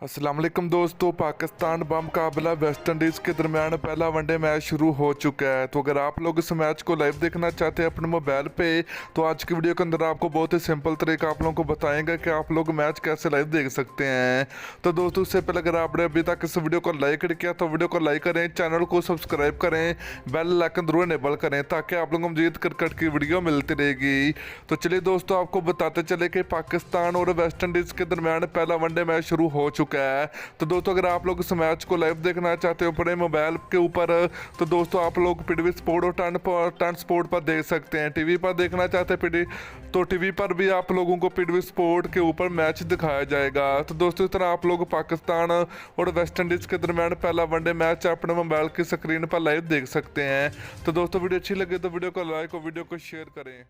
अस्सलाम वालेकुम दोस्तों, पाकिस्तान बमुकाबला वेस्ट इंडीज़ के दरमियान पहला वनडे मैच शुरू हो चुका है। तो अगर आप लोग इस मैच को लाइव देखना चाहते हैं अपने मोबाइल पे, तो आज की वीडियो के अंदर आपको बहुत ही सिंपल तरीका आप लोगों को बताएंगे कि आप लोग मैच कैसे लाइव देख सकते हैं। तो दोस्तों, उससे पहले अगर आपने अभी तक इस वीडियो को लाइक नहीं किया तो वीडियो को लाइक करें, चैनल को सब्सक्राइब करें, बेल आइकन जरूर इनेबल करें ताकि आप लोगों को मजीद क्रिकेट की वीडियो मिलती रहेगी। तो चलिए दोस्तों, आपको बताते चले कि पाकिस्तान और वेस्ट इंडीज़ के दरमियान पहला वनडे मैच शुरू हो चुका है। तो दोस्तों, अगर आप लोग इस मैच को लाइव देखना चाहते हो अपने मोबाइल के ऊपर, तो दोस्तों आप लोग पीटीवी स्पोर्ट और टन स्पोर्ट पर देख सकते हैं। टीवी पर देखना चाहते हैं तो टीवी पर भी आप लोगों को पीटीवी स्पोर्ट के ऊपर मैच दिखाया जाएगा। तो दोस्तों, इस तरह आप लोग पाकिस्तान और वेस्ट इंडीज़ के दरमियान पहला वनडे मैच अपने मोबाइल की स्क्रीन पर लाइव देख सकते हैं। तो दोस्तों, वीडियो अच्छी लगे तो वीडियो को लाइक और वीडियो को शेयर करें।